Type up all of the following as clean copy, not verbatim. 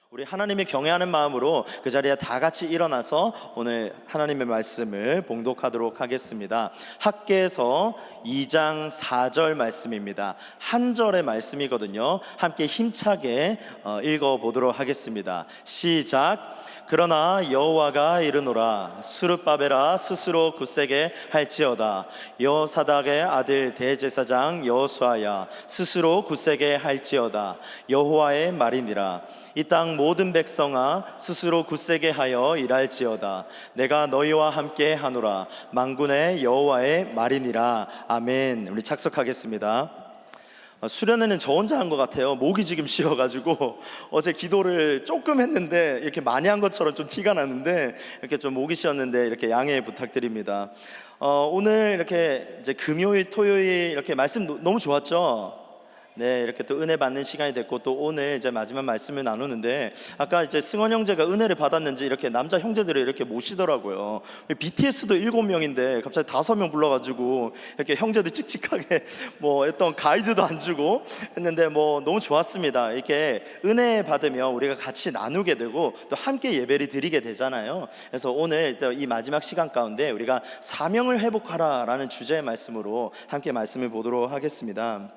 우리 하나님을 경외하는 마음으로 그 자리에 다 같이 일어나서 오늘 하나님의 말씀을 봉독하도록 하겠습니다. 학개서 2장 4절 말씀입니다. 한 절의 말씀이거든요. 함께 힘차게 읽어보도록 하겠습니다. 시작. 그러나 여호와가 이르노라 스룹바벨아 스스로 굳세게 할지어다. 여호사닥의 아들 대제사장 여호수아야 스스로 굳세게 할지어다. 여호와의 말이니라. 이 땅 모든 백성아 스스로 굳세게 하여 일할지어다. 내가 너희와 함께 하노라. 만군의 여호와의 말이니라. 아멘. 우리 착석하겠습니다. 수련회는 저 혼자 한 것 같아요. 목이 지금 쉬어가지고 어제 기도를 조금 했는데 이렇게 많이 한 것처럼 좀 티가 나는데 이렇게 좀 목이 쉬었는데 이렇게 양해 부탁드립니다. 오늘 이렇게 이제 금요일, 토요일 이렇게 말씀 너무 좋았죠? 네, 이렇게 또 은혜 받는 시간이 됐고 또 오늘 이제 마지막 말씀을 나누는데 아까 이제 승원 형제가 은혜를 받았는지 이렇게 남자 형제들을 이렇게 모시더라고요. BTS도 7명인데 갑자기 5명 불러가지고 이렇게 형제들 칙칙하게 뭐 했던 가이드도 안 주고 했는데 뭐 너무 좋았습니다. 이렇게 은혜 받으면 우리가 같이 나누게 되고 또 함께 예배를 드리게 되잖아요. 그래서 오늘 이 마지막 시간 가운데 우리가 사명을 회복하라 라는 주제의 말씀으로 함께 말씀을 보도록 하겠습니다.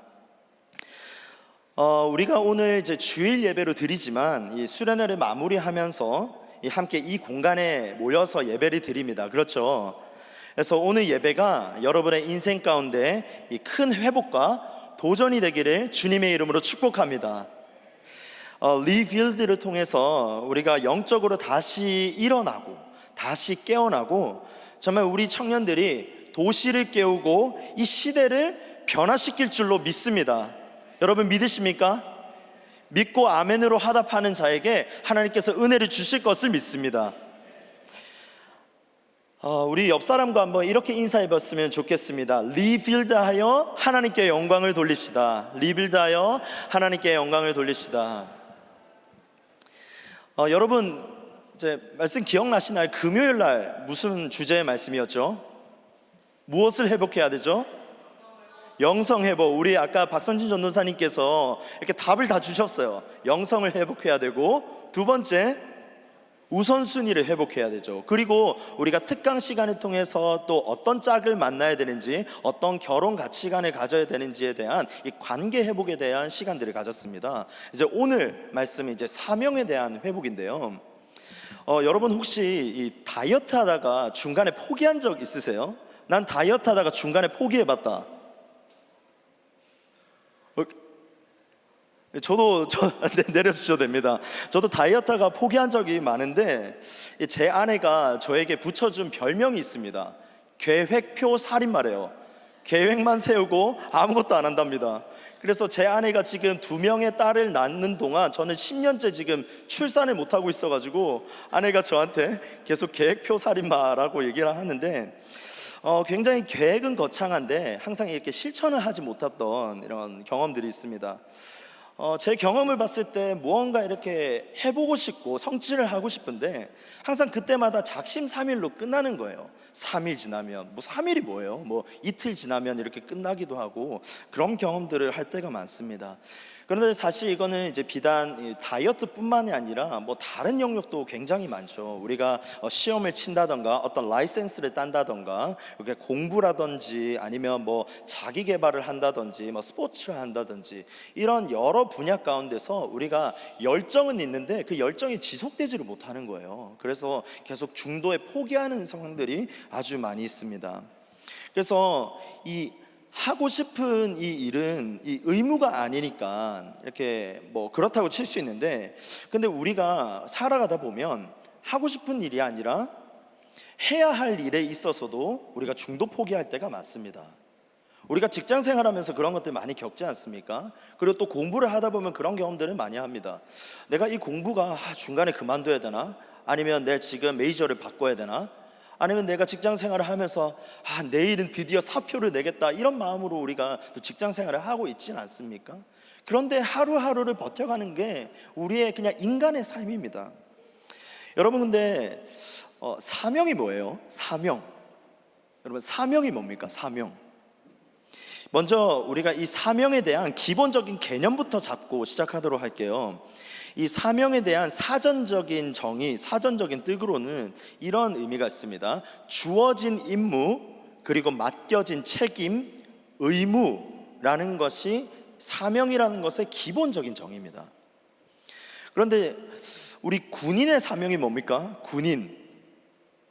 우리가 오늘 이제 주일 예배로 드리지만 이 수련회를 마무리하면서 함께 이 공간에 모여서 예배를 드립니다. 그렇죠? 그래서 오늘 예배가 여러분의 인생 가운데 이 큰 회복과 도전이 되기를 주님의 이름으로 축복합니다. 리빌드를 통해서 우리가 영적으로 다시 일어나고 다시 깨어나고 정말 우리 청년들이 도시를 깨우고 이 시대를 변화시킬 줄로 믿습니다. 여러분 믿으십니까? 믿고 아멘으로 화답하는 자에게 하나님께서 은혜를 주실 것을 믿습니다. 우리 옆 사람과 한번 이렇게 인사해봤으면 좋겠습니다. 리빌드하여 하나님께 영광을 돌립시다. 리빌드하여 하나님께 영광을 돌립시다. 여러분 이제 말씀 기억나시나요? 금요일 날 무슨 주제의 말씀이었죠? 무엇을 회복해야 되죠? 영성 회복. 우리 아까 박선진 전도사님께서 이렇게 답을 다 주셨어요. 영성을 회복해야 되고, 두 번째 우선순위를 회복해야 되죠. 그리고 우리가 특강 시간을 통해서 또 어떤 짝을 만나야 되는지, 어떤 결혼 가치관을 가져야 되는지에 대한 이 관계 회복에 대한 시간들을 가졌습니다. 이제 오늘 말씀은 이제 사명에 대한 회복인데요. 여러분 혹시 이 다이어트 하다가 중간에 포기한 적 있으세요? 난 다이어트 하다가 중간에 포기해봤다. 저도 내려주셔도 됩니다. 저도 다이어트가 포기한 적이 많은데 제 아내가 저에게 붙여준 별명이 있습니다. 계획표 살인마래요. 계획만 세우고 아무것도 안 한답니다. 그래서 제 아내가 지금 2명의 딸을 낳는 동안 저는 10년째 지금 출산을 못하고 있어가지고 아내가 저한테 계속 계획표 살인마라고 얘기를 하는데 굉장히 계획은 거창한데 항상 이렇게 실천을 하지 못했던 이런 경험들이 있습니다. 제 경험을 봤을 때 무언가 이렇게 해보고 싶고 성취를 하고 싶은데 항상 그때마다 작심삼일로 끝나는 거예요. 3일 지나면 3일이 뭐예요? 이틀 지나면 이렇게 끝나기도 하고 그런 경험들을 할 때가 많습니다. 그런데 사실 이거는 이제 비단 다이어트뿐만이 아니라 다른 영역도 굉장히 많죠. 우리가 시험을 친다던가 어떤 라이센스를 딴다던가 이렇게 공부라든지 아니면 자기 개발을 한다든지 스포츠를 한다든지 이런 여러 분야 가운데서 우리가 열정은 있는데 그 열정이 지속되지를 못하는 거예요. 그래서 계속 중도에 포기하는 상황들이 아주 많이 있습니다. 그래서 이 하고 싶은 이 일은 이 의무가 아니니까 이렇게 그렇다고 칠 수 있는데, 근데 우리가 살아가다 보면 하고 싶은 일이 아니라 해야 할 일에 있어서도 우리가 중도 포기할 때가 많습니다. 우리가 직장 생활하면서 그런 것들 많이 겪지 않습니까? 그리고 또 공부를 하다 보면 그런 경험들을 많이 합니다. 내가 이 공부가 중간에 그만둬야 되나? 아니면 내 지금 메이저를 바꿔야 되나? 아니면 내가 직장 생활을 하면서 내일은 드디어 사표를 내겠다 이런 마음으로 우리가 또 직장 생활을 하고 있지는 않습니까? 그런데 하루하루를 버텨가는 게 우리의 그냥 인간의 삶입니다. 여러분 근데 사명이 뭐예요? 사명. 여러분 사명이 뭡니까? 사명. 먼저 우리가 이 사명에 대한 기본적인 개념부터 잡고 시작하도록 할게요. 이 사명에 대한 사전적인 정의, 사전적인 뜻으로는 이런 의미가 있습니다. 주어진 임무, 그리고 맡겨진 책임, 의무라는 것이 사명이라는 것의 기본적인 정의입니다. 그런데 우리 군인의 사명이 뭡니까? 군인,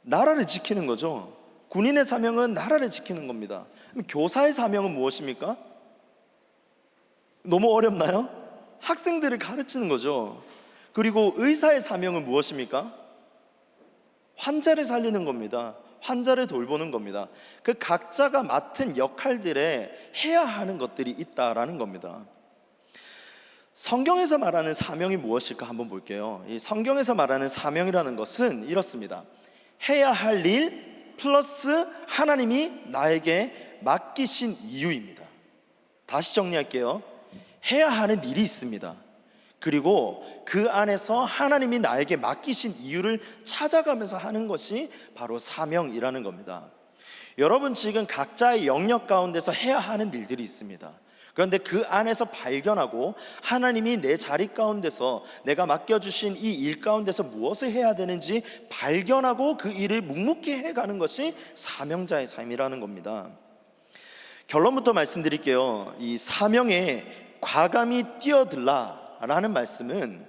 나라를 지키는 거죠. 군인의 사명은 나라를 지키는 겁니다. 그럼 교사의 사명은 무엇입니까? 너무 어렵나요? 학생들을 가르치는 거죠. 그리고 의사의 사명은 무엇입니까? 환자를 살리는 겁니다. 환자를 돌보는 겁니다. 그 각자가 맡은 역할들에 해야 하는 것들이 있다라는 겁니다. 성경에서 말하는 사명이 무엇일까 한번 볼게요. 이 성경에서 말하는 사명이라는 것은 이렇습니다. 해야 할 일 플러스 하나님이 나에게 맡기신 이유입니다. 다시 정리할게요. 해야 하는 일이 있습니다. 그리고 그 안에서 하나님이 나에게 맡기신 이유를 찾아가면서 하는 것이 바로 사명이라는 겁니다. 여러분 지금 각자의 영역 가운데서 해야 하는 일들이 있습니다. 그런데 그 안에서 발견하고 하나님이 내 자리 가운데서 내가 맡겨주신 이 일 가운데서 무엇을 해야 되는지 발견하고 그 일을 묵묵히 해가는 것이 사명자의 삶이라는 겁니다. 결론부터 말씀드릴게요. 이 사명에 과감히 뛰어들라 라는 말씀은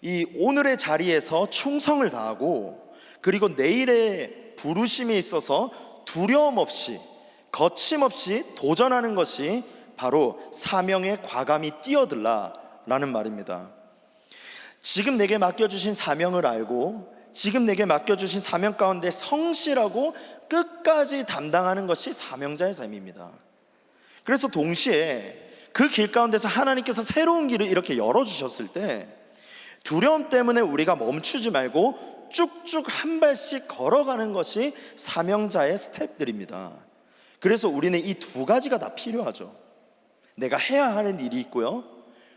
이 오늘의 자리에서 충성을 다하고 그리고 내일의 부르심에 있어서 두려움 없이 거침없이 도전하는 것이 바로 사명에 과감히 뛰어들라 라는 말입니다. 지금 내게 맡겨주신 사명을 알고 지금 내게 맡겨주신 사명 가운데 성실하고 끝까지 담당하는 것이 사명자의 삶입니다. 그래서 동시에 그 길 가운데서 하나님께서 새로운 길을 이렇게 열어주셨을 때 두려움 때문에 우리가 멈추지 말고 쭉쭉 한 발씩 걸어가는 것이 사명자의 스텝들입니다. 그래서 우리는 이 두 가지가 다 필요하죠. 내가 해야 하는 일이 있고요,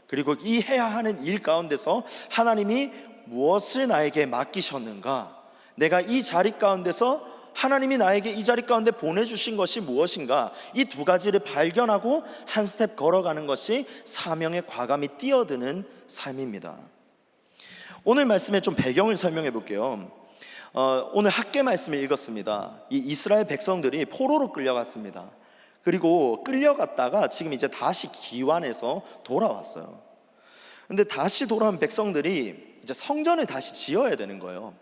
그리고 이 해야 하는 일 가운데서 하나님이 무엇을 나에게 맡기셨는가, 내가 이 자리 가운데서 하나님이 나에게 이 자리 가운데 보내주신 것이 무엇인가, 이 두 가지를 발견하고 한 스텝 걸어가는 것이 사명에 과감히 뛰어드는 삶입니다. 오늘 말씀의 좀 배경을 설명해 볼게요. 오늘 학계 말씀을 읽었습니다. 이 이스라엘 백성들이 포로로 끌려갔습니다. 그리고 끌려갔다가 지금 이제 다시 기환해서 돌아왔어요. 근데 다시 돌아온 백성들이 이제 성전을 다시 지어야 되는 거예요.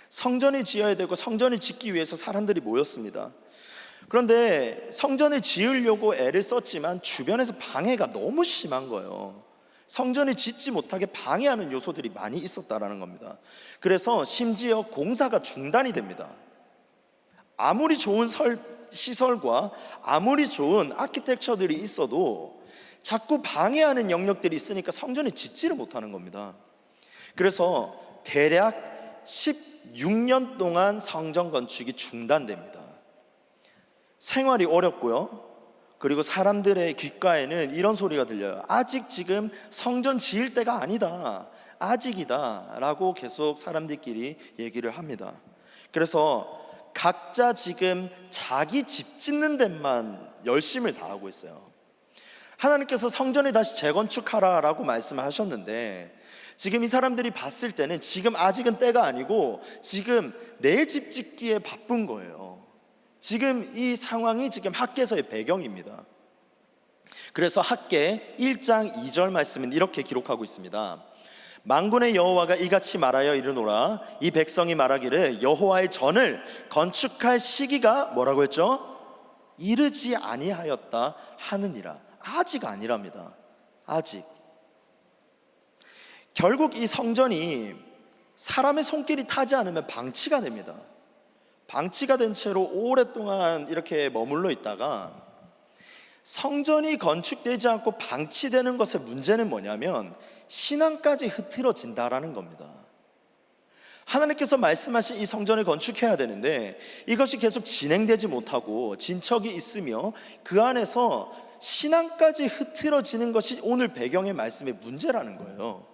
성전을 지어야 되고 성전을 짓기 위해서 사람들이 모였습니다. 그런데 성전을 지으려고 애를 썼지만 주변에서 방해가 너무 심한 거예요. 성전을 짓지 못하게 방해하는 요소들이 많이 있었다라는 겁니다. 그래서 심지어 공사가 중단이 됩니다. 아무리 좋은 시설과 아무리 좋은 아키텍처들이 있어도 자꾸 방해하는 영역들이 있으니까 성전을 짓지를 못하는 겁니다. 그래서 대략 16년 동안 성전 건축이 중단됩니다. 생활이 어렵고요, 그리고 사람들의 귓가에는 이런 소리가 들려요. 아직 지금 성전 지을 때가 아니다, 아직이다 라고 계속 사람들끼리 얘기를 합니다. 그래서 각자 지금 자기 집 짓는 데만 열심을 다하고 있어요. 하나님께서 성전을 다시 재건축하라 라고 말씀하셨는데 지금 이 사람들이 봤을 때는 지금 아직은 때가 아니고 지금 내 집 짓기에 바쁜 거예요. 지금 이 상황이 지금 학개서의 배경입니다. 그래서 학개 1장 2절 말씀은 이렇게 기록하고 있습니다. 만군의 여호와가 이같이 말하여 이르노라, 이 백성이 말하기를 여호와의 전을 건축할 시기가 뭐라고 했죠? 이르지 아니하였다 하느니라. 아직 아니랍니다. 아직. 결국 이 성전이 사람의 손길이 타지 않으면 방치가 됩니다. 방치가 된 채로 오랫동안 이렇게 머물러 있다가 성전이 건축되지 않고 방치되는 것의 문제는 뭐냐면 신앙까지 흐트러진다라는 겁니다. 하나님께서 말씀하신 이 성전을 건축해야 되는데 이것이 계속 진행되지 못하고 진척이 있으며 그 안에서 신앙까지 흐트러지는 것이 오늘 배경의 말씀의 문제라는 거예요.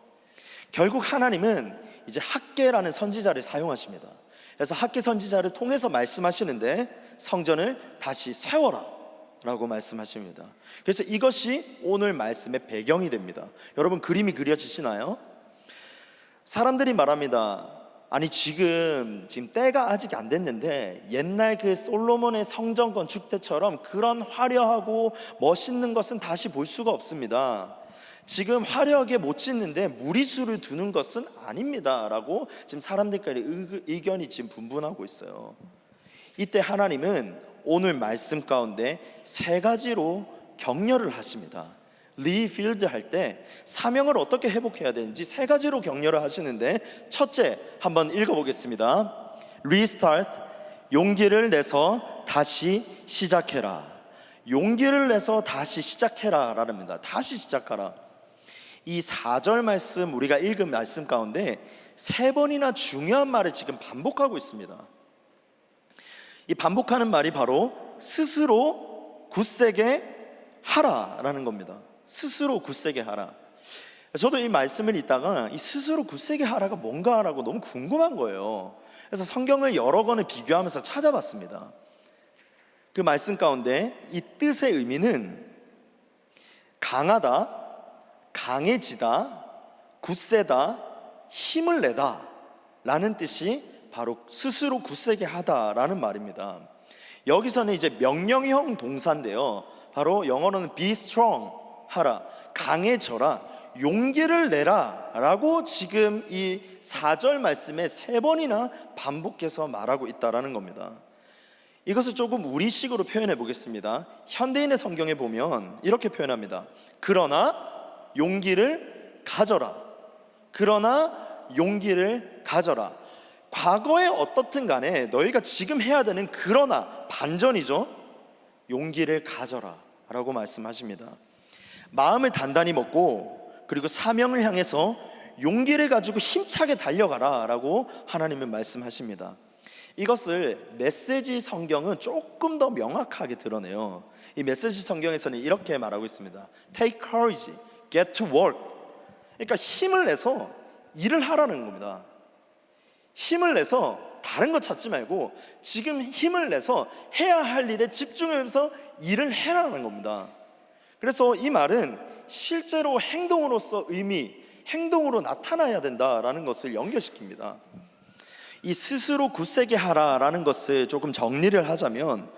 결국 하나님은 이제 학개라는 선지자를 사용하십니다. 그래서 학개 선지자를 통해서 말씀하시는데 성전을 다시 세워라 라고 말씀하십니다. 그래서 이것이 오늘 말씀의 배경이 됩니다. 여러분 그림이 그려지시나요? 사람들이 말합니다. 아니 지금 때가 아직 안 됐는데 옛날 그 솔로몬의 성전 건축 때처럼 그런 화려하고 멋있는 것은 다시 볼 수가 없습니다. 지금 화려하게 못 짓는데 무리수를 두는 것은 아닙니다 라고 지금 사람들끼리 의견이 지금 분분하고 있어요. 이때 하나님은 오늘 말씀 가운데 세 가지로 격려를 하십니다. 리필드 할 때 사명을 어떻게 회복해야 되는지 세 가지로 격려를 하시는데, 첫째 한번 읽어보겠습니다. Restart, 용기를 내서 다시 시작해라. 용기를 내서 다시 시작해라 라랍니다. 다시 시작하라. 이 4절 말씀, 우리가 읽은 말씀 가운데 세 번이나 중요한 말을 지금 반복하고 있습니다. 이 반복하는 말이 바로 스스로 굳세게 하라라는 겁니다. 스스로 굳세게 하라. 저도 이 말씀을 읽다가 이 스스로 굳세게 하라가 뭔가라고 너무 궁금한 거예요. 그래서 성경을 여러 권을 비교하면서 찾아봤습니다. 그 말씀 가운데 이 뜻의 의미는 강하다, 강해지다, 굳세다, 힘을 내다 라는 뜻이 바로 스스로 굳세게 하다라는 말입니다. 여기서는 이제 명령형 동사인데요, 바로 영어로는 be strong 하라, 강해져라, 용기를 내라 라고 지금 이 4절 말씀에 세 번이나 반복해서 말하고 있다라는 겁니다. 이것을 조금 우리식으로 표현해 보겠습니다. 현대인의 성경에 보면 이렇게 표현합니다. 그러나 용기를 가져라. 그러나 용기를 가져라. 과거에 어떻든 간에 너희가 지금 해야 되는 그러나 반전이죠. 용기를 가져라 라고 말씀하십니다. 마음을 단단히 먹고 그리고 사명을 향해서 용기를 가지고 힘차게 달려가라 라고 하나님은 말씀하십니다. 이것을 메시지 성경은 조금 더 명확하게 드러내요. 이 메시지 성경에서는 이렇게 말하고 있습니다. Take courage, get to work. 그러니까 힘을 내서 일을 하라는 겁니다. 힘을 내서 다른 거 찾지 말고 지금 힘을 내서 해야 할 일에 집중하면서 일을 해라는 겁니다. 그래서 이 말은 실제로 행동으로서 의미, 행동으로 나타나야 된다라는 것을 연결시킵니다. 이 스스로 굳세게 하라라는 것을 조금 정리를 하자면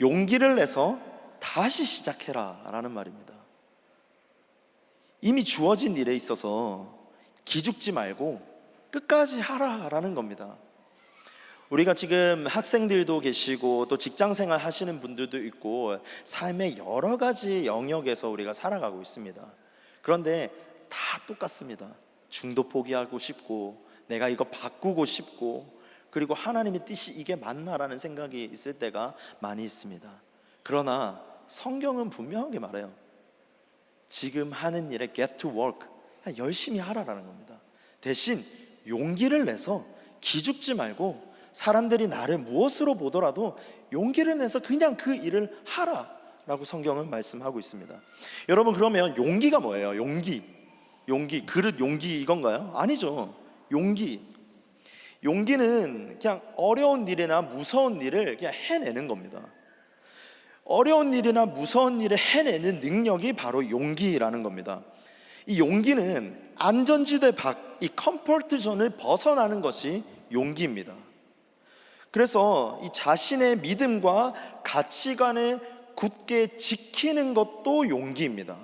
용기를 내서 다시 시작해라 라는 말입니다. 이미 주어진 일에 있어서 기죽지 말고 끝까지 하라라는 겁니다. 우리가 지금 학생들도 계시고 또 직장생활 하시는 분들도 있고 삶의 여러 가지 영역에서 우리가 살아가고 있습니다. 그런데 다 똑같습니다. 중도 포기하고 싶고 내가 이거 바꾸고 싶고 그리고 하나님의 뜻이 이게 맞나라는 생각이 있을 때가 많이 있습니다. 그러나 성경은 분명하게 말해요. 지금 하는 일에 get to work, 열심히 하라라는 겁니다. 대신 용기를 내서 기죽지 말고 사람들이 나를 무엇으로 보더라도 용기를 내서 그냥 그 일을 하라라고 성경은 말씀하고 있습니다. 여러분, 그러면 용기가 뭐예요? 용기, 그릇 용기 이건가요? 아니죠. 용기는 그냥 어려운 일이나 무서운 일을 그냥 해내는 겁니다. 어려운 일이나 무서운 일을 해내는 능력이 바로 용기라는 겁니다. 이 용기는 안전지대 밖, 이 컴포트 존을 벗어나는 것이 용기입니다. 그래서 이 자신의 믿음과 가치관을 굳게 지키는 것도 용기입니다.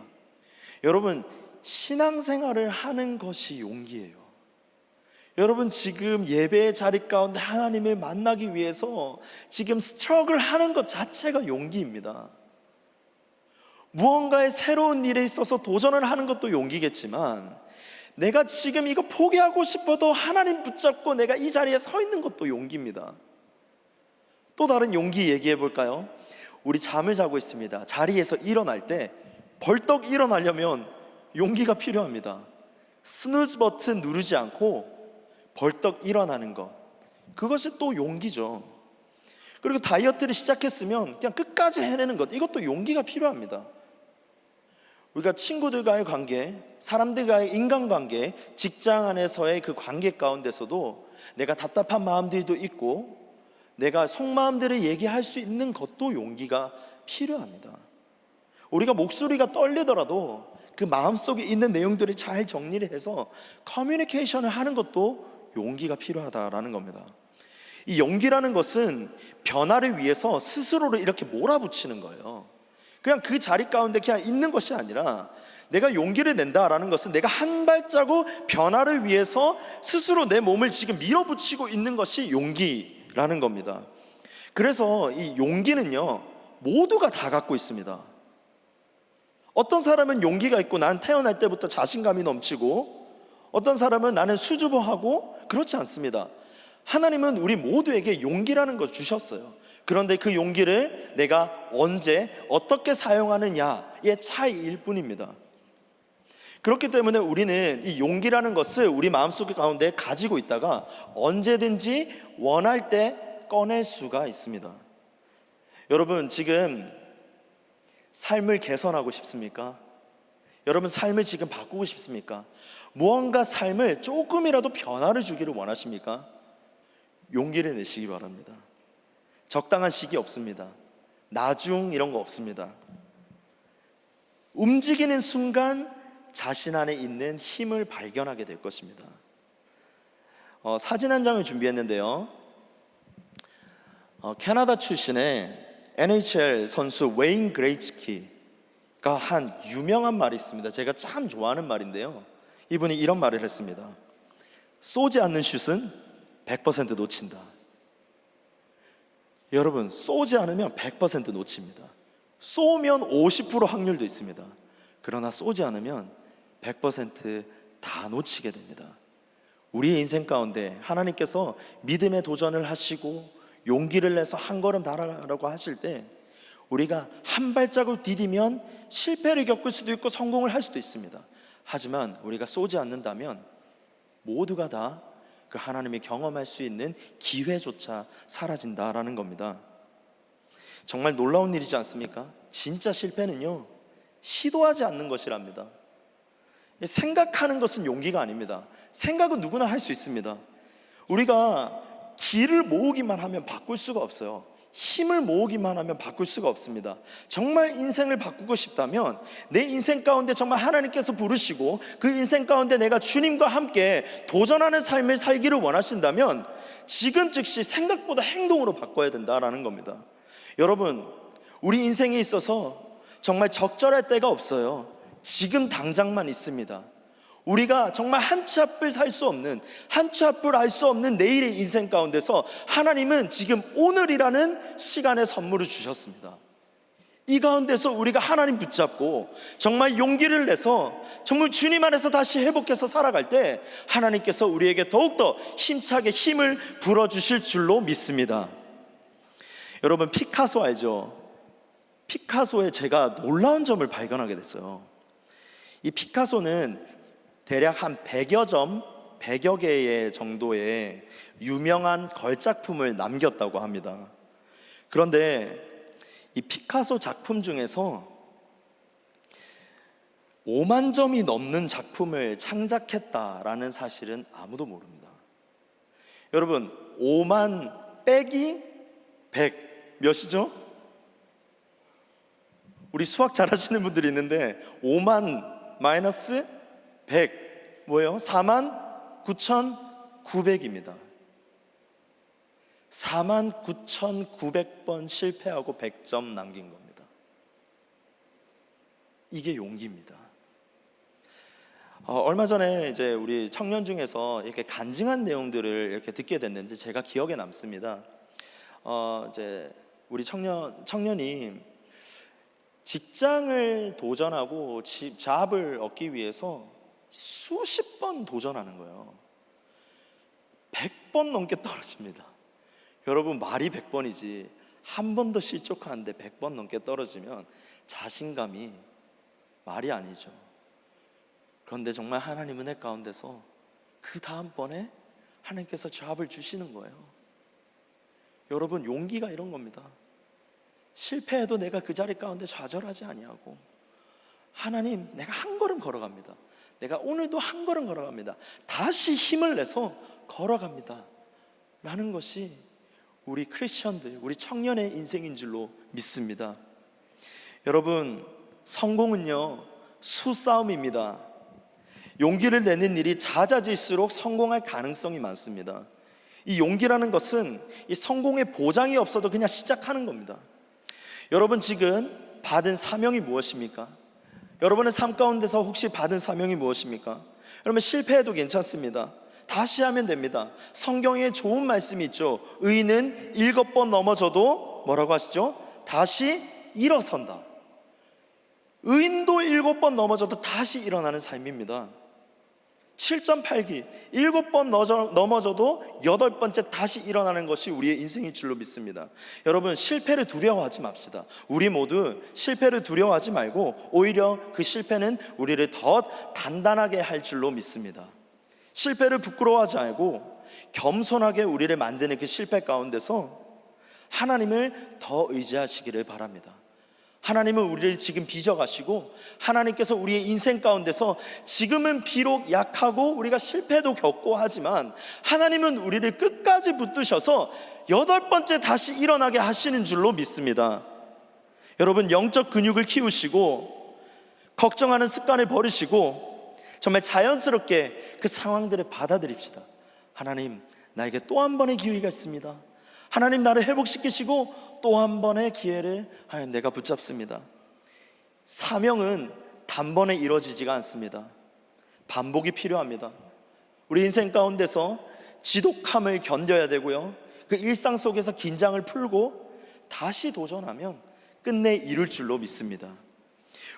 여러분, 신앙생활을 하는 것이 용기예요. 여러분, 지금 예배의 자리 가운데 하나님을 만나기 위해서 지금 스트러글 하는 것 자체가 용기입니다. 무언가의 새로운 일에 있어서 도전을 하는 것도 용기겠지만 내가 지금 이거 포기하고 싶어도 하나님 붙잡고 내가 이 자리에 서 있는 것도 용기입니다. 또 다른 용기 얘기해 볼까요? 우리 잠을 자고 있습니다. 자리에서 일어날 때 벌떡 일어나려면 용기가 필요합니다. 스누즈 버튼 누르지 않고 벌떡 일어나는 것, 그것이 또 용기죠. 그리고 다이어트를 시작했으면 그냥 끝까지 해내는 것, 이것도 용기가 필요합니다. 우리가 친구들과의 관계, 사람들과의 인간관계, 직장 안에서의 그 관계 가운데서도 내가 답답한 마음들도 있고 내가 속마음들을 얘기할 수 있는 것도 용기가 필요합니다. 우리가 목소리가 떨리더라도 그 마음속에 있는 내용들을 잘 정리를 해서 커뮤니케이션을 하는 것도 용기가 필요하다라는 겁니다. 이 용기라는 것은 변화를 위해서 스스로를 이렇게 몰아붙이는 거예요. 그냥 그 자리 가운데 그냥 있는 것이 아니라 내가 용기를 낸다라는 것은 내가 한 발자국 변화를 위해서 스스로 내 몸을 지금 밀어붙이고 있는 것이 용기라는 겁니다. 그래서 이 용기는요, 모두가 다 갖고 있습니다. 어떤 사람은 용기가 있고 난 태어날 때부터 자신감이 넘치고, 어떤 사람은 나는 수줍어하고, 그렇지 않습니다. 하나님은 우리 모두에게 용기라는 걸 주셨어요. 그런데 그 용기를 내가 언제 어떻게 사용하느냐의 차이일 뿐입니다. 그렇기 때문에 우리는 이 용기라는 것을 우리 마음속 가운데 가지고 있다가 언제든지 원할 때 꺼낼 수가 있습니다. 여러분, 지금 삶을 개선하고 싶습니까? 여러분, 삶을 지금 바꾸고 싶습니까? 무언가 삶을 조금이라도 변화를 주기를 원하십니까? 용기를 내시기 바랍니다. 적당한 시기 없습니다. 나중 이런 거 없습니다. 움직이는 순간 자신 안에 있는 힘을 발견하게 될 것입니다. 사진 한 장을 준비했는데요. 캐나다 출신의 NHL 선수 웨인 그레이츠키가 한 유명한 말이 있습니다. 제가 참 좋아하는 말인데요. 이분이 이런 말을 했습니다. 쏘지 않는 슛은 100% 놓친다. 여러분, 쏘지 않으면 100% 놓칩니다. 쏘면 50% 확률도 있습니다. 그러나 쏘지 않으면 100% 놓치게 됩니다. 우리의 인생 가운데 하나님께서 믿음의 도전을 하시고 용기를 내서 한 걸음 달아가라고 하실 때 우리가 한 발자국 디디면 실패를 겪을 수도 있고 성공을 할 수도 있습니다. 하지만 우리가 쏘지 않는다면 모두가 다 그 하나님이 경험할 수 있는 기회조차 사라진다라는 겁니다. 정말 놀라운 일이지 않습니까? 진짜 실패는요, 시도하지 않는 것이랍니다. 생각하는 것은 용기가 아닙니다. 생각은 누구나 할 수 있습니다. 우리가 기를 모으기만 하면 바꿀 수가 없어요. 힘을 모으기만 하면 바꿀 수가 없습니다. 정말 인생을 바꾸고 싶다면 내 인생 가운데 정말 하나님께서 부르시고 그 인생 가운데 내가 주님과 함께 도전하는 삶을 살기를 원하신다면 지금 즉시 생각보다 행동으로 바꿔야 된다라는 겁니다. 여러분, 우리 인생에 있어서 정말 적절할 때가 없어요. 지금 당장만 있습니다. 우리가 정말 한 치 앞을 살 수 없는, 한 치 앞을 알 수 없는 내일의 인생 가운데서 하나님은 지금 오늘이라는 시간의 선물을 주셨습니다. 이 가운데서 우리가 하나님 붙잡고 정말 용기를 내서 정말 주님 안에서 다시 회복해서 살아갈 때 하나님께서 우리에게 더욱더 힘차게 힘을 불어주실 줄로 믿습니다. 여러분, 피카소 알죠? 피카소에 제가 놀라운 점을 발견하게 됐어요. 이 피카소는 대략 한 100여 점, 100여 개의 정도의 유명한 걸작품을 남겼다고 합니다. 그런데 이 피카소 작품 중에서 5만 점이 넘는 작품을 창작했다라는 사실은 아무도 모릅니다. 여러분, 5만 빼기 100 몇이죠? 우리 수학 잘하시는 분들이 있는데 5만 마이너스 100 뭐예요? 49,900입니다. 49,900번 실패하고 100점 남긴 겁니다. 이게 용기입니다. 얼마 전에 이제 우리 청년 중에서 이렇게 간증한 내용들을 이렇게 듣게 됐는데 제가 기억에 남습니다. 이제 우리 청년이 직장을 도전하고 잡을 얻기 위해서 수십 번 도전하는 거예요. 100번 넘게 떨어집니다. 여러분, 말이 100번이지 한 번도 실족하는데 100번 넘게 떨어지면 자신감이 말이 아니죠. 그런데 정말 하나님 은혜 가운데서 그 다음번에 하나님께서 잡을 주시는 거예요. 여러분, 용기가 이런 겁니다. 실패해도 내가 그 자리 가운데 좌절하지 아니하고 하나님, 내가 한 걸음 걸어갑니다. 내가 오늘도 한 걸음 걸어갑니다. 다시 힘을 내서 걸어갑니다 라는 것이 우리 크리스천들, 우리 청년의 인생인 줄로 믿습니다. 여러분, 성공은요 수싸움입니다. 용기를 내는 일이 잦아질수록 성공할 가능성이 많습니다. 이 용기라는 것은 이 성공의 보장이 없어도 그냥 시작하는 겁니다. 여러분 지금 받은 사명이 무엇입니까? 여러분의 삶 가운데서 혹시 받은 사명이 무엇입니까? 여러분 실패해도 괜찮습니다. 다시 하면 됩니다. 성경에 좋은 말씀이 있죠. 의인은 7번 넘어져도 뭐라고 하시죠? 다시 일어선다. 의인도 7번 넘어져도 다시 일어나는 삶입니다. 7.8기 7번 넘어져도 8번째 다시 일어나는 것이 우리의 인생일 줄로 믿습니다. 여러분 실패를 두려워하지 맙시다. 우리 모두 실패를 두려워하지 말고 오히려 그 실패는 우리를 더 단단하게 할 줄로 믿습니다. 실패를 부끄러워하지 말고 겸손하게 우리를 만드는 그 실패 가운데서 하나님을 더 의지하시기를 바랍니다. 하나님은 우리를 지금 빚어가시고 하나님께서 우리의 인생 가운데서 지금은 비록 약하고 우리가 실패도 겪고 하지만 하나님은 우리를 끝까지 붙드셔서 8번째 다시 일어나게 하시는 줄로 믿습니다. 여러분 영적 근육을 키우시고 걱정하는 습관을 버리시고 정말 자연스럽게 그 상황들을 받아들입시다. 하나님 나에게 또 한 번의 기회가 있습니다. 하나님 나를 회복시키시고 또 한 번의 기회를 하나님 내가 붙잡습니다. 사명은 단번에 이루어지지가 않습니다. 반복이 필요합니다. 우리 인생 가운데서 지독함을 견뎌야 되고요, 그 일상 속에서 긴장을 풀고 다시 도전하면 끝내 이룰 줄로 믿습니다.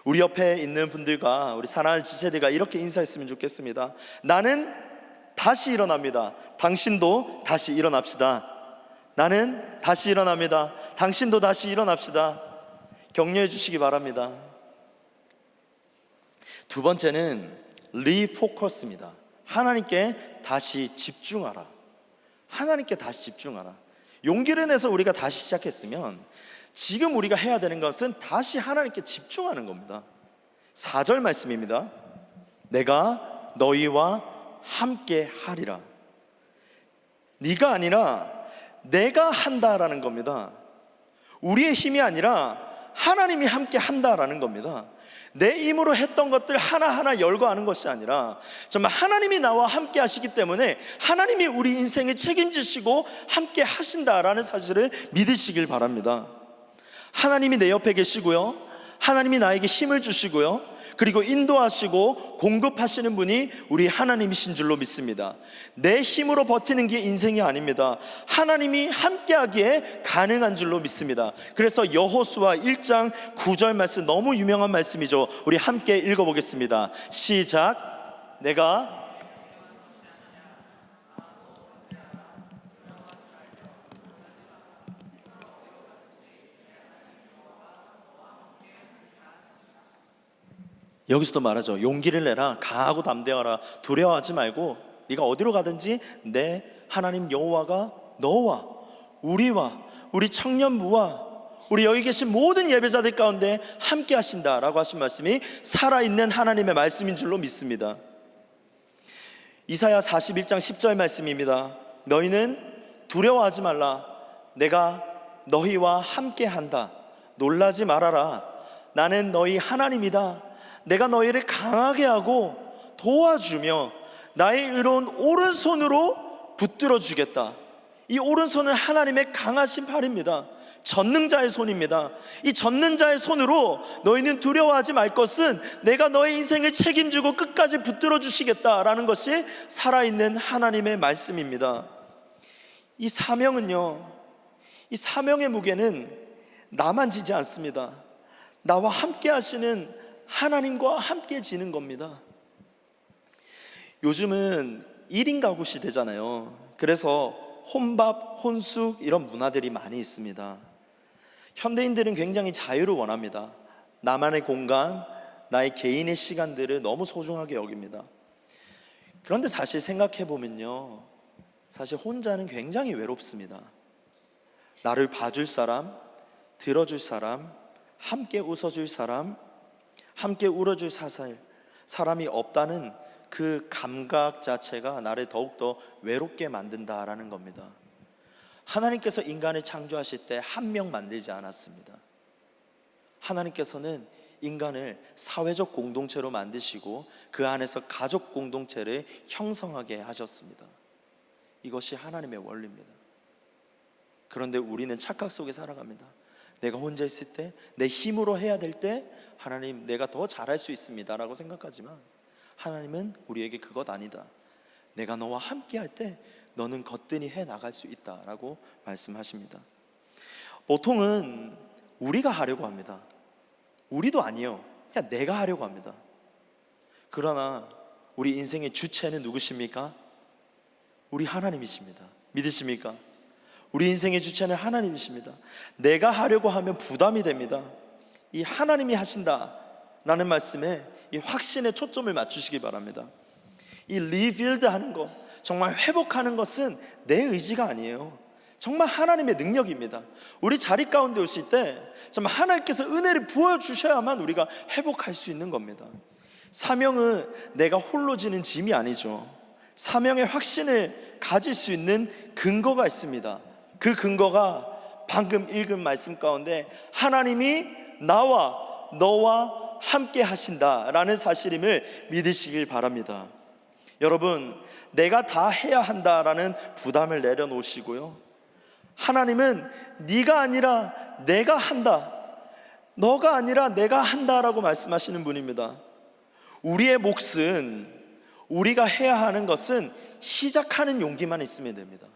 우리 옆에 있는 분들과 우리 사랑하는 지체들과 이렇게 인사했으면 좋겠습니다. 나는 다시 일어납니다. 당신도 다시 일어납시다. 나는 다시 일어납니다. 당신도 다시 일어납시다. 격려해 주시기 바랍니다. 두 번째는 리포커스입니다. 하나님께 다시 집중하라. 하나님께 다시 집중하라. 용기를 내서 우리가 다시 시작했으면 지금 우리가 해야 되는 것은 다시 하나님께 집중하는 겁니다. 4절 말씀입니다. 내가 너희와 함께 하리라. 네가 아니라 내가 한다라는 겁니다. 우리의 힘이 아니라 하나님이 함께 한다라는 겁니다. 내 힘으로 했던 것들 하나하나 열거하는 것이 아니라 정말 하나님이 나와 함께 하시기 때문에 하나님이 우리 인생을 책임지시고 함께 하신다라는 사실을 믿으시길 바랍니다. 하나님이 내 옆에 계시고요, 하나님이 나에게 힘을 주시고요, 그리고 인도하시고 공급하시는 분이 우리 하나님이신 줄로 믿습니다. 내 힘으로 버티는 게 인생이 아닙니다. 하나님이 함께하기에 가능한 줄로 믿습니다. 그래서 여호수아 1장 9절 말씀, 너무 유명한 말씀이죠. 우리 함께 읽어보겠습니다. 시작. 내가 여기서도 말하죠. 용기를 내라. 강하고 담대하라. 두려워하지 말고 네가 어디로 가든지 내 하나님 여호와가 너와 우리와 우리 청년부와 우리 여기 계신 모든 예배자들 가운데 함께 하신다라고 하신 말씀이 살아있는 하나님의 말씀인 줄로 믿습니다. 이사야 41장 10절 말씀입니다. 너희는 두려워하지 말라. 내가 너희와 함께 한다. 놀라지 말아라. 나는 너희 하나님이다. 내가 너희를 강하게 하고 도와주며 나의 의로운 오른손으로 붙들어 주겠다. 이 오른손은 하나님의 강하신 팔입니다. 전능자의 손입니다. 이 전능자의 손으로 너희는 두려워하지 말 것은 내가 너의 인생을 책임지고 끝까지 붙들어 주시겠다라는 것이 살아있는 하나님의 말씀입니다. 이 사명은요, 이 사명의 무게는 나만 지지 않습니다. 나와 함께 하시는 하나님과 함께 지는 겁니다. 요즘은 1인 가구 시대잖아요. 그래서 혼밥, 혼숙 이런 문화들이 많이 있습니다. 현대인들은 굉장히 자유를 원합니다. 나만의 공간, 나의 개인의 시간들을 너무 소중하게 여깁니다. 그런데 사실 생각해 보면요, 사실 혼자는 굉장히 외롭습니다. 나를 봐줄 사람, 들어줄 사람, 함께 웃어줄 사람, 함께 울어줄 사람이 없다는 그 감각 자체가 나를 더욱더 외롭게 만든다라는 겁니다. 하나님께서 인간을 창조하실 때 한 명 만들지 않았습니다. 하나님께서는 인간을 사회적 공동체로 만드시고 그 안에서 가족 공동체를 형성하게 하셨습니다. 이것이 하나님의 원리입니다. 그런데 우리는 착각 속에 살아갑니다. 내가 혼자 있을 때, 내 힘으로 해야 될 때 하나님 내가 더 잘할 수 있습니다 라고 생각하지만 하나님은 우리에게 그것 아니다. 내가 너와 함께 할 때 너는 거뜬히 해나갈 수 있다 라고 말씀하십니다. 보통은 우리가 하려고 합니다. 우리도 아니요, 그냥 내가 하려고 합니다. 그러나 우리 인생의 주체는 누구십니까? 우리 하나님이십니다. 믿으십니까? 우리 인생의 주체는 하나님이십니다. 내가 하려고 하면 부담이 됩니다. 이 하나님이 하신다라는 말씀에 이 확신에 초점을 맞추시기 바랍니다. 이 리빌드 하는 것, 정말 회복하는 것은 내 의지가 아니에요. 정말 하나님의 능력입니다. 우리 자리 가운데 오실 때 정말 하나님께서 은혜를 부어주셔야만 우리가 회복할 수 있는 겁니다. 사명은 내가 홀로 지는 짐이 아니죠. 사명의 확신을 가질 수 있는 근거가 있습니다. 그 근거가 방금 읽은 말씀 가운데 하나님이 나와 너와 함께 하신다라는 사실임을 믿으시길 바랍니다. 여러분, 내가 다 해야 한다라는 부담을 내려놓으시고요, 하나님은 네가 아니라 내가 한다, 너가 아니라 내가 한다라고 말씀하시는 분입니다. 우리의 몫은, 우리가 해야 하는 것은 시작하는 용기만 있으면 됩니다.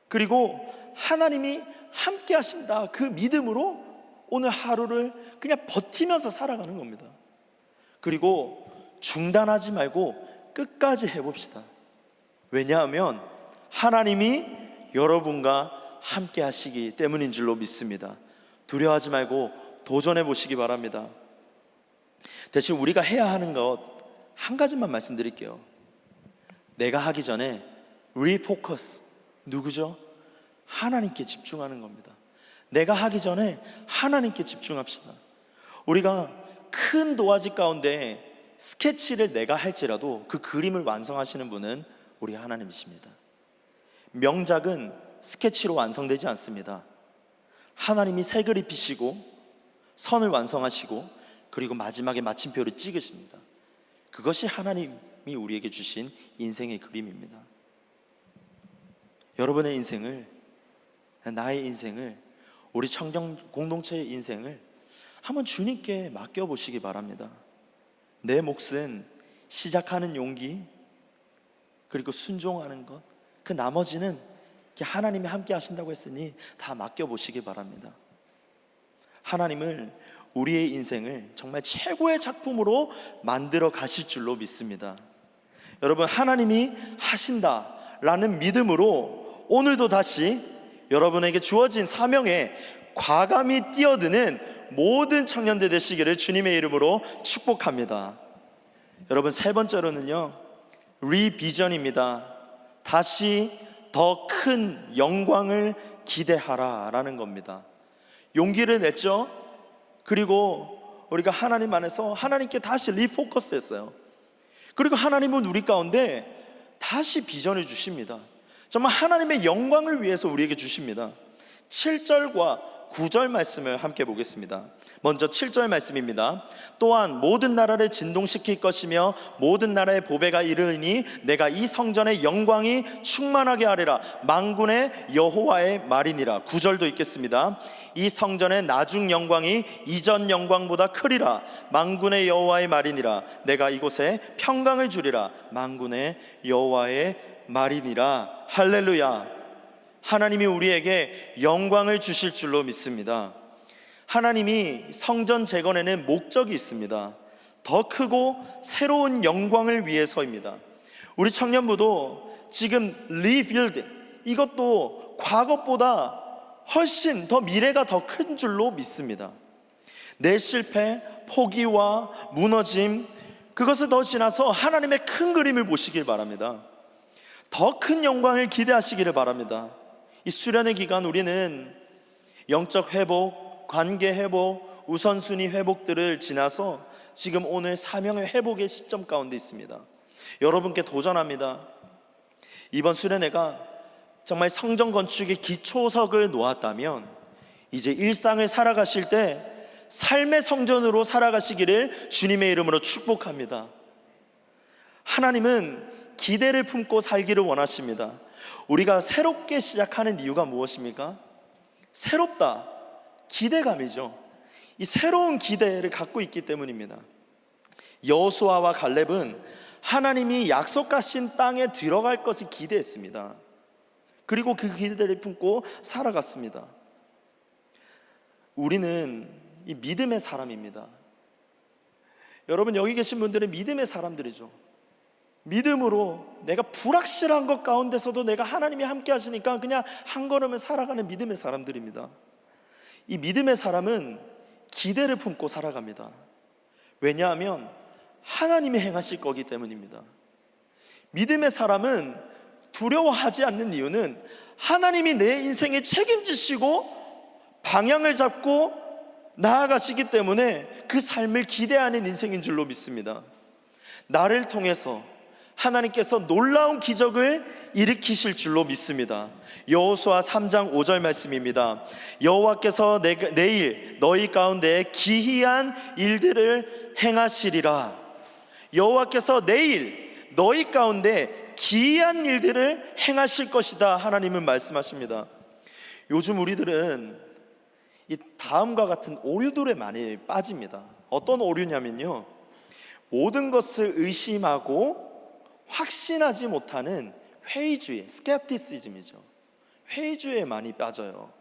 그리고 하나님이 함께 하신다, 그 믿음으로 오늘 하루를 그냥 버티면서 살아가는 겁니다. 그리고 중단하지 말고 끝까지 해봅시다. 왜냐하면 하나님이 여러분과 함께 하시기 때문인 줄로 믿습니다. 두려워하지 말고 도전해 보시기 바랍니다. 대신 우리가 해야 하는 것 한 가지만 말씀드릴게요. 내가 하기 전에 리포커스, 누구죠? 하나님께 집중하는 겁니다. 내가 하기 전에 하나님께 집중합시다. 우리가 큰 도화지 가운데 스케치를 내가 할지라도 그 그림을 완성하시는 분은 우리 하나님이십니다. 명작은 스케치로 완성되지 않습니다. 하나님이 색을 입히시고 선을 완성하시고 그리고 마지막에 마침표를 찍으십니다. 그것이 하나님이 우리에게 주신 인생의 그림입니다. 여러분의 인생을, 나의 인생을, 우리 청정 공동체의 인생을 한번 주님께 맡겨보시기 바랍니다. 내 몫은 시작하는 용기, 그리고 순종하는 것, 그 나머지는 하나님이 함께 하신다고 했으니 다 맡겨보시기 바랍니다. 하나님을, 우리의 인생을 정말 최고의 작품으로 만들어 가실 줄로 믿습니다. 여러분, 하나님이 하신다라는 믿음으로 오늘도 다시 여러분에게 주어진 사명에 과감히 뛰어드는 모든 청년들 되시기를 주님의 이름으로 축복합니다. 여러분, 세 번째로는요, 리비전입니다. 다시 더 큰 영광을 기대하라라는 겁니다. 용기를 냈죠. 그리고 우리가 하나님 안에서 하나님께 다시 리포커스 했어요. 그리고 하나님은 우리 가운데 다시 비전을 주십니다. 정말 하나님의 영광을 위해서 우리에게 주십니다. 7절과 9절 말씀을 함께 보겠습니다. 먼저 7절 말씀입니다. 또한 모든 나라를 진동시킬 것이며 모든 나라의 보배가 이르니 내가 이 성전의 영광이 충만하게 하리라. 만군의 여호와의 말이니라. 9절도 읽겠습니다. 이 성전의 나중 영광이 이전 영광보다 크리라. 만군의 여호와의 말이니라. 내가 이곳에 평강을 주리라. 만군의 여호와의 말이니라. 할렐루야. 하나님이 우리에게 영광을 주실 줄로 믿습니다. 하나님이 성전 재건에는 목적이 있습니다. 더 크고 새로운 영광을 위해서입니다. 우리 청년부도 지금 리빌드, 이것도 과거보다 훨씬 더 미래가 더 큰 줄로 믿습니다. 내 실패, 포기와 무너짐, 그것을 더 지나서 하나님의 큰 그림을 보시길 바랍니다. 더 큰 영광을 기대하시기를 바랍니다. 이 수련의 기간 우리는 영적 회복, 관계 회복, 우선순위 회복들을 지나서 지금 오늘 사명의 회복의 시점 가운데 있습니다. 여러분께 도전합니다. 이번 수련회가 정말 성전 건축의 기초석을 놓았다면 이제 일상을 살아가실 때 삶의 성전으로 살아가시기를 주님의 이름으로 축복합니다. 하나님은 기대를 품고 살기를 원하십니다. 우리가 새롭게 시작하는 이유가 무엇입니까? 새롭다, 기대감이죠. 이 새로운 기대를 갖고 있기 때문입니다. 여호수아와 갈렙은 하나님이 약속하신 땅에 들어갈 것을 기대했습니다. 그리고 그 기대를 품고 살아갔습니다. 우리는 이 믿음의 사람입니다. 여러분, 여기 계신 분들은 믿음의 사람들이죠. 믿음으로 내가 불확실한 것 가운데서도 내가 하나님이 함께 하시니까 그냥 한 걸음을 살아가는 믿음의 사람들입니다. 이 믿음의 사람은 기대를 품고 살아갑니다. 왜냐하면 하나님이 행하실 거기 때문입니다. 믿음의 사람은 두려워하지 않는 이유는 하나님이 내 인생에 책임지시고 방향을 잡고 나아가시기 때문에 그 삶을 기대하는 인생인 줄로 믿습니다. 나를 통해서 하나님께서 놀라운 기적을 일으키실 줄로 믿습니다. 여호수아 3장 5절 말씀입니다. 여호와께서 내일 너희 가운데 기이한 일들을 행하시리라. 여호와께서 내일 너희 가운데 기이한 일들을 행하실 것이다. 하나님은 말씀하십니다. 요즘 우리들은 이 다음과 같은 오류들에 많이 빠집니다. 어떤 오류냐면요, 모든 것을 의심하고 확신하지 못하는 회의주의, 스케프티시즘이죠. 회의주의에 많이 빠져요.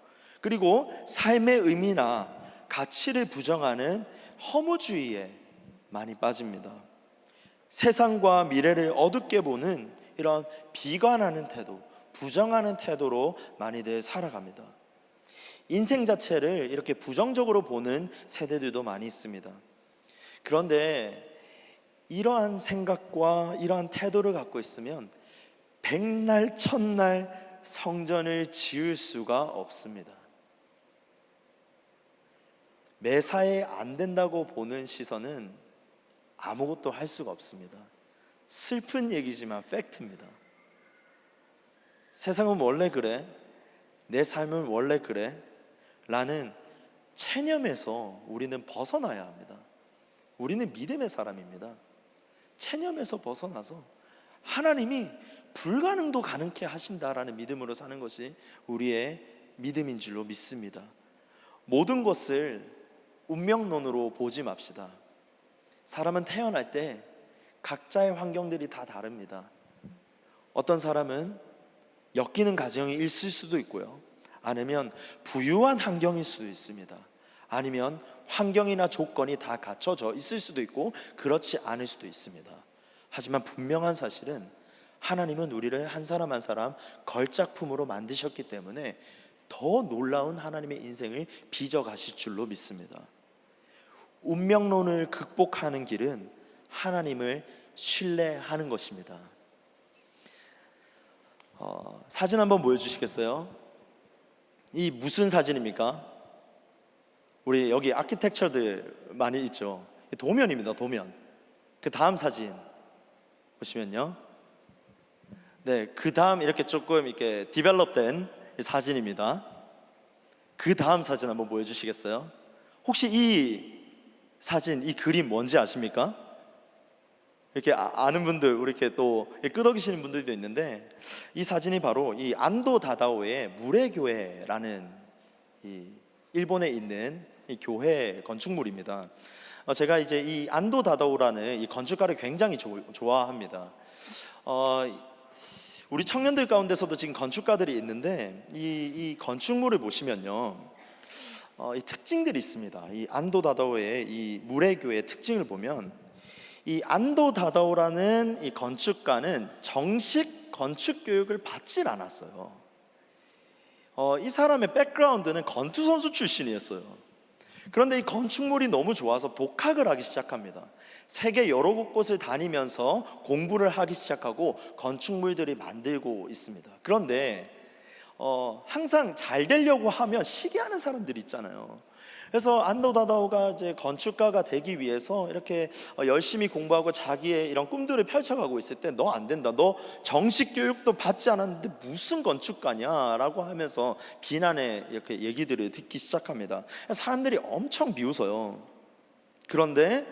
그리고 삶의 의미나 가치를 부정하는 허무주의에 많이 빠집니다. 세상과 미래를 어둡게 보는 이런 비관하는 태도, 부정하는 태도로 많이들 살아갑니다. 인생 자체를 이렇게 부정적으로 보는 세대들도 많이 있습니다. 그런데 이러한 생각과 이러한 태도를 갖고 있으면 백날 천날 성전을 지을 수가 없습니다. 매사에 안 된다고 보는 시선은 아무것도 할 수가 없습니다. 슬픈 얘기지만 팩트입니다. 세상은 원래 그래, 내 삶은 원래 그래 라는 체념에서 우리는 벗어나야 합니다. 우리는 믿음의 사람입니다. 체념에서 벗어나서 하나님이 불가능도 가능케 하신다라는 믿음으로 사는 것이 우리의 믿음인 줄로 믿습니다. 모든 것을 운명론으로 보지 맙시다. 사람은 태어날 때 각자의 환경들이 다 다릅니다. 어떤 사람은 엮이는 가정이 있을 수도 있고요, 아니면 부유한 환경일 수도 있습니다. 아니면 환경이나 조건이 다 갖춰져 있을 수도 있고 그렇지 않을 수도 있습니다. 하지만 분명한 사실은 하나님은 우리를 한 사람 한 사람 걸작품으로 만드셨기 때문에 더 놀라운 하나님의 인생을 빚어가실 줄로 믿습니다. 운명론을 극복하는 길은 하나님을 신뢰하는 것입니다. 사진 한번 보여주시겠어요? 이 무슨 사진입니까? 우리 여기 아키텍처들 많이 있죠. 도면입니다. 도면. 그 다음 사진 보시면요, 네, 그 다음 이렇게 조금 이렇게 디벨롭된 사진입니다. 그 다음 사진 한번 보여주시겠어요? 혹시 이 사진, 이 그림 뭔지 아십니까? 이렇게 아는 분들, 우리 이렇게 또 끄덕이시는 분들도 있는데, 이 사진이 바로 이 안도 다다오의 무레교회라는 이 일본에 있는 이 교회 건축물입니다. 제가 이제 이 안도 다다오라는 이 건축가를 굉장히 좋아합니다. 우리 청년들 가운데서도 지금 건축가들이 있는데 이 건축물을 보시면요, 이 특징들이 있습니다. 이 안도 다다오의 이 무레교의 특징을 보면, 이 안도 다다오라는 이 건축가는 정식 건축 교육을 받질 않았어요. 이 사람의 백그라운드는 권투 선수 출신이었어요. 그런데 이 건축물이 너무 좋아서 독학을 하기 시작합니다. 세계 여러 곳을 다니면서 공부를 하기 시작하고 건축물들이 만들고 있습니다. 그런데 항상 잘 되려고 하면 시기하는 사람들이 있잖아요. 그래서 안도 다다오가 이제 건축가가 되기 위해서 이렇게 열심히 공부하고 자기의 이런 꿈들을 펼쳐가고 있을 때, 너 안 된다, 너 정식 교육도 받지 않았는데 무슨 건축가냐라고 하면서 비난의 이렇게 얘기들을 듣기 시작합니다. 사람들이 엄청 비웃어요. 그런데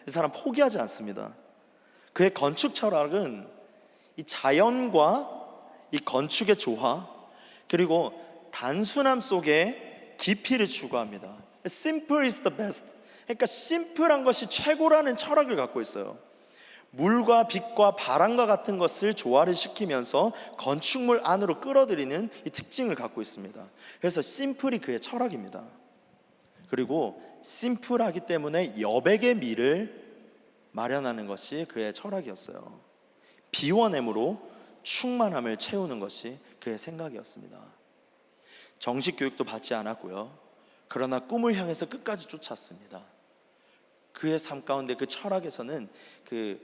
이 사람 포기하지 않습니다. 그의 건축 철학은 이 자연과 이 건축의 조화, 그리고 단순함 속에 깊이를 추구합니다. Simple is the best. 그러니까 심플한 것이 최고라는 철학을 갖고 있어요. 물과 빛과 바람과 같은 것을 조화를 시키면서 건축물 안으로 끌어들이는 이 특징을 갖고 있습니다. 그래서 심플이 그의 철학입니다. 그리고 심플하기 때문에 여백의 미를 마련하는 것이 그의 철학이었어요. 비워냄으로 충만함을 채우는 것이 그의 생각이었습니다. 정식 교육도 받지 않았고요. 그러나 꿈을 향해서 끝까지 쫓았습니다. 그의 삶 가운데 그 철학에서는 그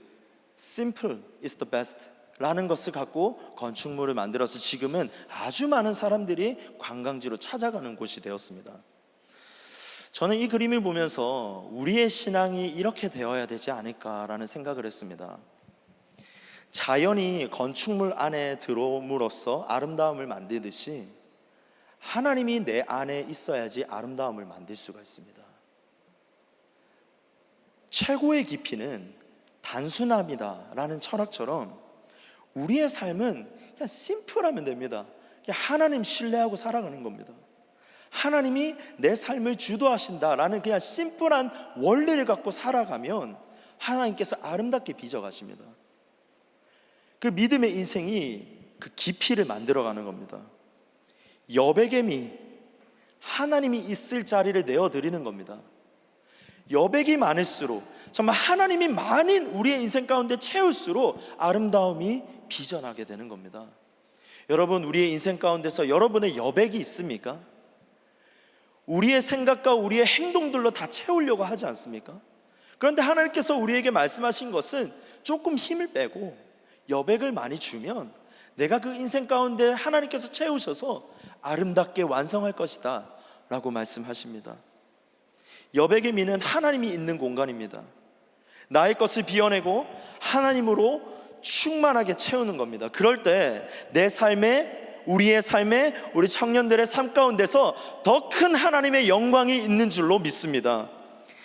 simple is the best 라는 것을 갖고 건축물을 만들어서 지금은 아주 많은 사람들이 관광지로 찾아가는 곳이 되었습니다. 저는 이 그림을 보면서 우리의 신앙이 이렇게 되어야 되지 않을까라는 생각을 했습니다. 자연이 건축물 안에 들어옴으로써 아름다움을 만들듯이 하나님이 내 안에 있어야지 아름다움을 만들 수가 있습니다. 최고의 깊이는 단순함이다라는 철학처럼 우리의 삶은 그냥 심플하면 됩니다. 그냥 하나님 신뢰하고 살아가는 겁니다. 하나님이 내 삶을 주도하신다라는 그냥 심플한 원리를 갖고 살아가면 하나님께서 아름답게 빚어가십니다. 그 믿음의 인생이 그 깊이를 만들어가는 겁니다. 여백의 미, 하나님이 있을 자리를 내어드리는 겁니다. 여백이 많을수록, 정말 하나님이 많은 우리의 인생 가운데 채울수록 아름다움이 빚어나게 되는 겁니다. 여러분, 우리의 인생 가운데서 여러분의 여백이 있습니까? 우리의 생각과 우리의 행동들로 다 채우려고 하지 않습니까? 그런데 하나님께서 우리에게 말씀하신 것은 조금 힘을 빼고 여백을 많이 주면 내가 그 인생 가운데 하나님께서 채우셔서 아름답게 완성할 것이다 라고 말씀하십니다. 여백의 미는 하나님이 있는 공간입니다. 나의 것을 비워내고 하나님으로 충만하게 채우는 겁니다. 그럴 때 내 삶에, 우리의 삶에, 우리 청년들의 삶 가운데서 더 큰 하나님의 영광이 있는 줄로 믿습니다.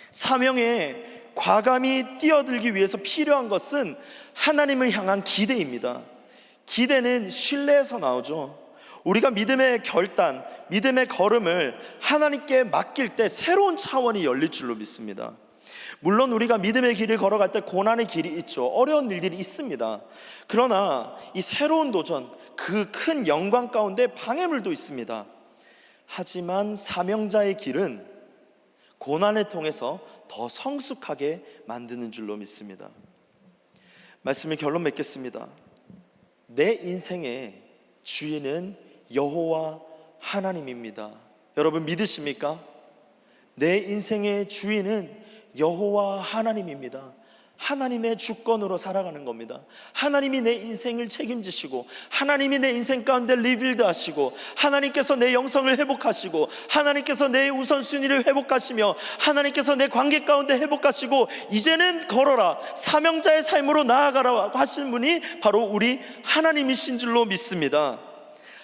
사명에 과감히 뛰어들기 위해서 필요한 것은 하나님을 향한 기대입니다. 기대는 신뢰에서 나오죠. 우리가 믿음의 결단, 믿음의 걸음을 하나님께 맡길 때 새로운 차원이 열릴 줄로 믿습니다. 물론 우리가 믿음의 길을 걸어갈 때 고난의 길이 있죠. 어려운 일들이 있습니다. 그러나 이 새로운 도전, 그 큰 영광 가운데 방해물도 있습니다. 하지만 사명자의 길은 고난을 통해서 더 성숙하게 만드는 줄로 믿습니다. 말씀을 결론 맺겠습니다. 내 인생의 주인은 여호와 하나님입니다. 여러분 믿으십니까? 내 인생의 주인은 여호와 하나님입니다. 하나님의 주권으로 살아가는 겁니다. 하나님이 내 인생을 책임지시고, 하나님이 내 인생 가운데 리빌드 하시고, 하나님께서 내 영성을 회복하시고, 하나님께서 내 우선순위를 회복하시며, 하나님께서 내 관계 가운데 회복하시고, 이제는 걸어라, 사명자의 삶으로 나아가라고 하시는 분이 바로 우리 하나님이신 줄로 믿습니다.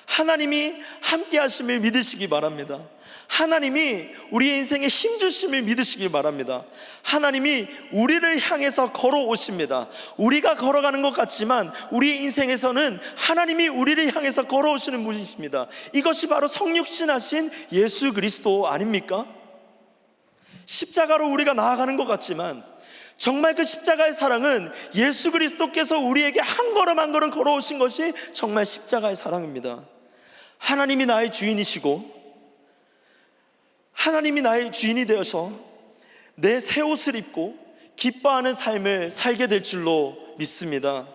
하나님이 함께 하심을 믿으시기 바랍니다. 하나님이 우리의 인생에 힘주심을 믿으시기 바랍니다. 하나님이 우리를 향해서 걸어오십니다. 우리가 걸어가는 것 같지만 우리의 인생에서는 하나님이 우리를 향해서 걸어오시는 분이십니다. 이것이 바로 성육신하신 예수 그리스도 아닙니까? 십자가로 우리가 나아가는 것 같지만 정말 그 십자가의 사랑은 예수 그리스도께서 우리에게 한 걸음 한 걸음 걸어오신 것이 정말 십자가의 사랑입니다. 하나님이 나의 주인이시고, 하나님이 나의 주인이 되어서 내 새 옷을 입고 기뻐하는 삶을 살게 될 줄로 믿습니다.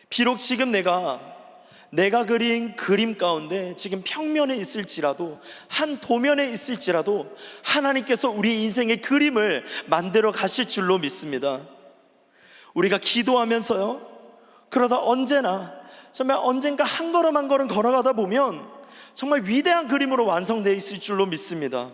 비록 지금 내가 그린 그림 가운데 지금 평면에 있을지라도, 한 도면에 있을지라도 하나님께서 우리 인생의 그림을 만들어 가실 줄로 믿습니다. 우리가 기도하면서요, 그러다 정말 언젠가 한 걸음 한 걸음 걸어가다 보면 정말 위대한 그림으로 완성되어 있을 줄로 믿습니다.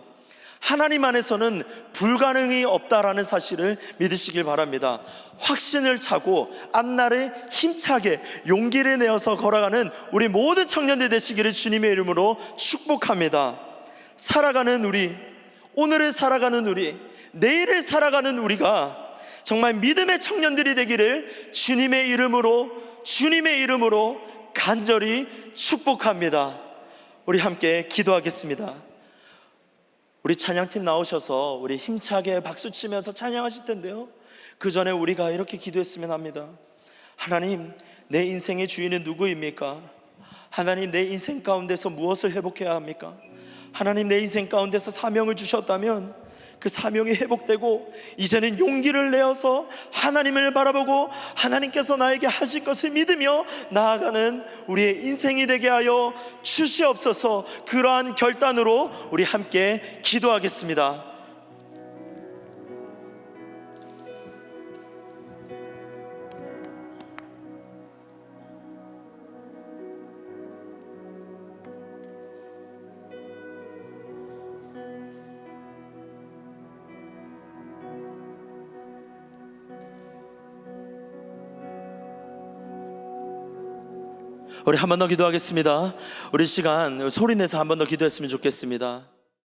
하나님 안에서는 불가능이 없다라는 사실을 믿으시길 바랍니다. 확신을 차고 앞날에 힘차게 용기를 내어서 걸어가는 우리 모든 청년들 되시기를 주님의 이름으로 축복합니다. 살아가는 우리, 오늘을 살아가는 우리, 내일을 살아가는 우리가 정말 믿음의 청년들이 되기를 주님의 이름으로 간절히 축복합니다. 우리 함께 기도하겠습니다. 우리 찬양팀 나오셔서 우리 힘차게 박수치면서 찬양하실 텐데요, 그 전에 우리가 이렇게 기도했으면 합니다. 하나님, 내 인생의 주인은 누구입니까? 하나님, 내 인생 가운데서 무엇을 회복해야 합니까? 하나님, 내 인생 가운데서 사명을 주셨다면 그 사명이 회복되고 이제는 용기를 내어서 하나님을 바라보고 하나님께서 나에게 하실 것을 믿으며 나아가는 우리의 인생이 되게 하여 주시옵소서. 그러한 결단으로 우리 함께 기도하겠습니다. 우리 한 번 더 기도하겠습니다. 우리 시간 소리 내서 한 번 더 기도했으면 좋겠습니다.